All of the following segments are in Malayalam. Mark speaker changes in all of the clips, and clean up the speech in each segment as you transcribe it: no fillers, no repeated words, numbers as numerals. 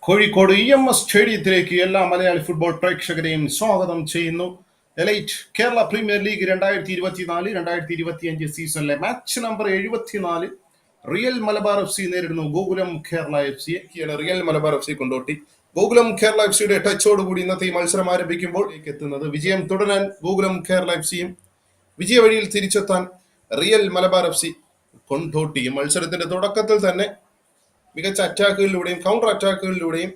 Speaker 1: കോഴിക്കോട് EMS സ്റ്റേഡിയത്തിലേക്ക് എല്ലാ മലയാളി ഫുട്ബോൾ പ്രേക്ഷകരെയും സ്വാഗതം ചെയ്യുന്നു. എലൈറ്റ് കേരള പ്രീമിയർ ലീഗ് 2024-2025 സീസണിലെ match number 74 real Malabar FC നേരിടുന്നു Gokulam Kerala FC. Real Malabar FC Kondotty Gokulam Kerala FCയുടെ ടച്ചോടുകൂടി ഇന്നത്തെ ഈ മത്സരം ആരംഭിക്കുമ്പോൾ എത്തുന്നത് വിജയം തുടരാൻ ഗോകുലം കേരള FCയും വിജയ വഴിയിൽ തിരിച്ചെത്താൻ റിയൽ മലബാർ FC കൊണ്ടോട്ടിയും. മത്സരത്തിന്റെ തുടക്കത്തിൽ തന്നെ മികച്ച അറ്റാക്കുകളിലൂടെയും കൗണ്ടർ അറ്റാക്കുകളിലൂടെയും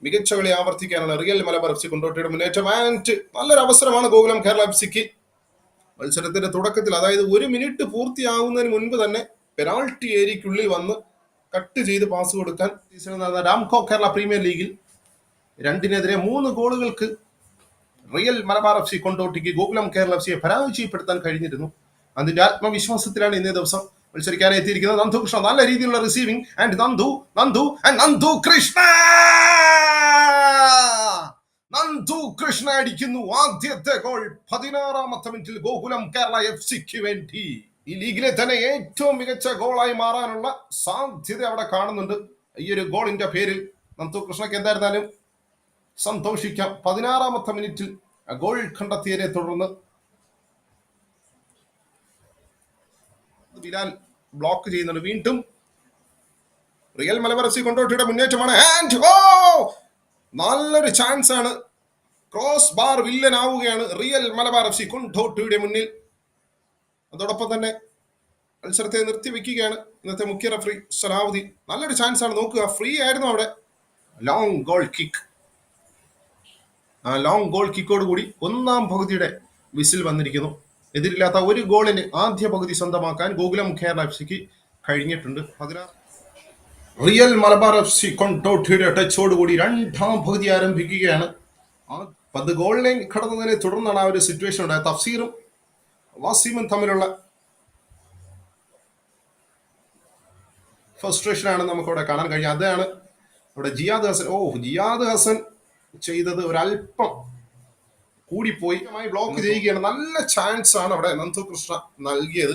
Speaker 1: മികച്ച കളി ആവർത്തിക്കാനാണ് റിയൽ മലബാർ FC കൊണ്ടോട്ടിയുടെ മുന്നേറ്റം. ആൻഡ് നല്ലൊരു അവസരമാണ് ഗോകുലം കേരള FCക്ക് മത്സരത്തിന്റെ തുടക്കത്തിൽ, അതായത് 1 മിനിറ്റ് പൂർത്തിയാകുന്നതിന് മുൻപ് തന്നെ പെനാൾട്ടി ഏരിയയ്ക്കുള്ളിൽ വന്ന് കട്ട് ചെയ്ത് പാസ് കൊടുക്കാൻ രാംകോ കേരള പ്രീമിയർ ലീഗിൽ 2-3 ഗോളുകൾക്ക് റിയൽ മലബാർ FC കൊണ്ടോട്ടിക്ക് ഗോകുലം കേരള FCയെ പരാജയപ്പെടുത്താൻ കഴിഞ്ഞിരുന്നു. അതിന്റെ ആത്മവിശ്വാസത്തിലാണ് ഇന്നേ ദിവസം മത്സരിക്കാനായി എത്തിയിരിക്കുന്നത്. നന്ദു കൃഷ്ണ നല്ല രീതിയിലുള്ള റിസീവിംഗ് ആൻഡ് നന്ദു കൃഷ്ണ അടിക്കുന്നു ആദ്യത്തെ ഗോൾ 16ാമത്തെ മിനിറ്റിൽ ഗോകുലം കേരള FCക്ക് വേണ്ടി. ഈ ലീഗിലെ തന്നെ ഏറ്റവും മികച്ച ഗോളായി മാറാനുള്ള സാധ്യത അവിടെ കാണുന്നുണ്ട്. ഈ ഒരു ഗോളിന്റെ പേരിൽ നന്ദു കൃഷ്ണക്ക് എന്തായിരുന്നാലും സന്തോഷിക്കാം. 16ാമത്തെ മിനിറ്റിൽ ഗോൾ കണ്ടെത്തിയതിനെ തുടർന്ന് ബിലാൽ ബ്ലോക്ക് ചെയ്യുന്നുണ്ട്. വീണ്ടും റിയൽ മലബാർ FC കൊണ്ടോട്ടിയുടെ മുന്നേറ്റമാണ്. ആൻഡ് നല്ലൊരു ചാൻസ് ആണ്. ക്രോസ് ബാർ വില്ലൻ ആവുകയാണ് റിയൽ മലബാർ FC കൊണ്ടോട്ടിയുടെ മുന്നിൽ. അതോടൊപ്പം തന്നെ മത്സരത്തെ നിർത്തിവെക്കുകയാണ് ഇന്നത്തെ മുഖ്യ റഫറി സലാവുദ്ദീൻ. നല്ലൊരു ചാൻസ് ആണ്, നോക്കുക, ഫ്രീ ആയിരുന്നു അവിടെ. Long goal kick. ആ ലോങ് ഗോൾ കിക്കോട് കൂടി 1ാം പകുതിയുടെ വിസിൽ വന്നിരിക്കുന്നു. എതിരില്ലാത്ത ഒരു ഗോളിന് ആദ്യ പകുതി സ്വന്തമാക്കാൻ ഗോകുലം കേരള FCക്ക് കഴിഞ്ഞിട്ടുണ്ട്. റിയൽ മലബാർ FC കൊണ്ടോട്ടിയുടെ ടച്ചോടുകൂടി 2ാം പകുതി ആരംഭിക്കുകയാണ്. 10 ഗോൾ ലൈൻ കടന്നതിനെ തുടർന്നാണ് ആ ഒരു സിറ്റുവേഷൻ ഉണ്ടായത്. തഫ്സീറും വാസിമും തമ്മിലുള്ള ഫ്രസ്ട്രേഷൻ ആണ് നമുക്കവിടെ കാണാൻ കഴിഞ്ഞത്. അതാണ് അവിടെ ജിയാദ് ഹസൻ ചെയ്തത് ഒരല്പം കൂടിപ്പോയി. ബ്ലോക്ക് ചെയ്യുകയാണ്. നല്ല ചാൻസ് ആണ് അവിടെ നന്ദു കൃഷ്ണ നൽകിയത്.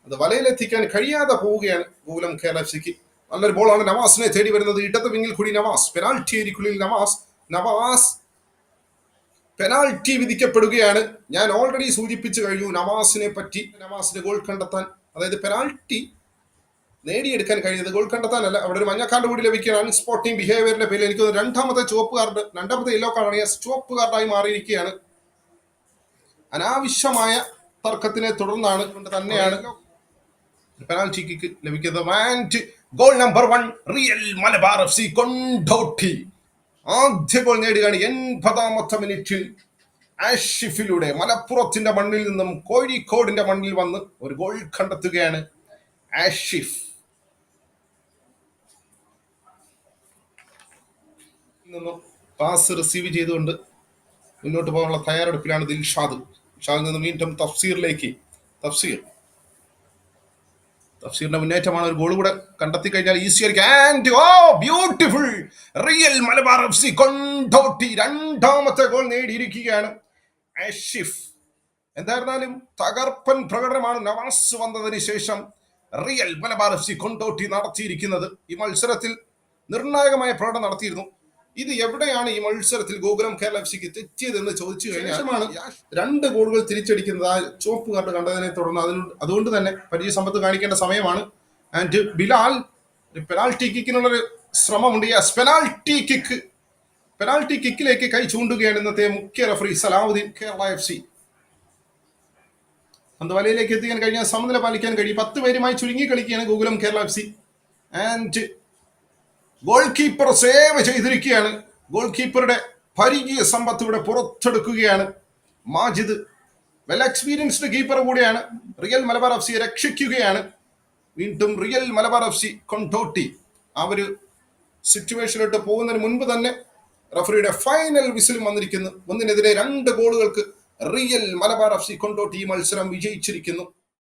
Speaker 1: അത് വലയിലെത്തിക്കാൻ കഴിയാതെ പോവുകയാണ് ഗോകുലം കേരള FCക്ക്. നല്ലൊരു ബോളാണ് നവാസിനെ തേടി വരുന്നത്. ഇടത് വിങ്ങിൽ കൂടി നവാസ്, പെനാൽറ്റി ഏരിയക്കുള്ളിൽ നവാസ് പെനാൽറ്റി വിധിക്കപ്പെടുകയാണ്. ഞാൻ ഓൾറെഡി സൂചിപ്പിച്ചു കഴിഞ്ഞു നവാസിനെ പറ്റി. നവാസിന്റെ ഗോൾ കണ്ടെത്താൻ, അതായത് പെനാൽറ്റി നേടിയെടുക്കാൻ കഴിഞ്ഞത് ഗോൾ കണ്ടെത്താനല്ല, അവിടെ ഒരു മഞ്ഞക്കാർഡ് കൂടി ലഭിക്കുകയാണ്. അൺസ്പോർട്ടിംഗ് ബിഹേവിയറിന്റെ പേരിൽ എനിക്ക് 2ാമത്തെ യെല്ലോ കാർഡ് ചുവപ്പ് കാർഡായി മാറിയിരിക്കുകയാണ്. അനാവശ്യമായ തർക്കത്തിനെ തുടർന്നാണ് തന്നെയാണ് പെനാൽറ്റി കിക്ക് ലഭിക്കുന്നത്. And goal number 1 real Malabar FC Kondotty ആദ്യ ഗോൾ നേടുകയാണ് 80ാമത്തെ മിനിറ്റിൽ. ആഷിഫിലൂടെ മലപ്പുറത്തിന്റെ മണ്ണിൽ നിന്നും കോഴിക്കോടിന്റെ മണ്ണിൽ വന്ന് ഒരു ഗോൾ കണ്ടെത്തുകയാണ് ആഷിഫ്. നിന്നും പാസ് റിസീവ് ചെയ്തുകൊണ്ട് മുന്നോട്ട് പോകാനുള്ള തയ്യാറെടുപ്പിലാണ് ദിൽഷാദിൽ നിന്ന് വീണ്ടും തഫ്സീറിന്റെ മുന്നേറ്റമാണ്. ഒരു ഗോൾ കൂടെ കണ്ടെത്തി കഴിഞ്ഞാൽ ഈസി ആയിരിക്കും. Beautiful real Malabar FC Kondotty 2ാമത്തെ ഗോൾ നേടിയിരിക്കുകയാണ് ആഷിഫ്. എന്തായിരുന്നാലും തകർപ്പൻ പ്രകടനമാണ് നവാസ് വന്നതിന് ശേഷം റിയൽ മലബാർ FC കൊണ്ടോട്ടി നടത്തിയിരിക്കുന്നത്. ഈ മത്സരത്തിൽ നിർണായകമായ പ്രകടനം നടത്തിയിരുന്നു. ഇത് എവിടെയാണ് ഈ മത്സരത്തിൽ ഗോകുലം കേരള FCക്ക് തെറ്റിയതെന്ന് ചോദിച്ചു കഴിഞ്ഞാൽ 2 ഗോളുകൾ തിരിച്ചടിക്കുന്നത് ആ ചുവപ്പ് കാർഡ് കണ്ടതിനെ തുടർന്ന് അതുകൊണ്ട് തന്നെ പരിചയസമ്പത്ത് കാണിക്കേണ്ട സമയമാണ്. ആൻഡ് ബിലാൽ പെനാൽറ്റി കിക്കിനുള്ളൊരു ശ്രമമുണ്ട്. പെനാൽറ്റി കിക്കിലേക്ക് കൈ ചൂണ്ടുകയാണ് ഇന്നത്തെ മുഖ്യ റഫറി സലാവുദ്ദീൻ. കേരള FC അന്ത് വലയിലേക്ക് എത്തിക്കാൻ കഴിഞ്ഞാൽ സമനില പാലിക്കാൻ കഴിയും. 10 പേരുമായി ചുരുങ്ങി കളിക്കുകയാണ് Gokulam Kerala FC. And goal keeper save ചെയ്തിരിക്കുകയാണ്. ഗോൾ കീപ്പറുടെ പരിചയ സമ്പത്ത് ഇവിടെ പുറത്തെടുക്കുകയാണ് മാജിദ്. വെൽ എക്സ്പീരിയൻസ്ഡ് കീപ്പർ കൂടിയാണ്. റിയൽ മലബാർ FCയെ രക്ഷിക്കുകയാണ്. വീണ്ടും റിയൽ മലബാർ FC കൊണ്ടോട്ടി ആ ഒരു സിറ്റുവേഷനിലോട്ട് പോകുന്നതിന് മുൻപ് തന്നെ റഫറിയുടെ ഫൈനൽ വിസിൽ വന്നിരിക്കുന്നു. 1-2 ഗോളുകൾക്ക് റിയൽ മലബാർ FC കൊണ്ടോട്ടി ഈ മത്സരം വിജയിച്ചിരിക്കുന്നു.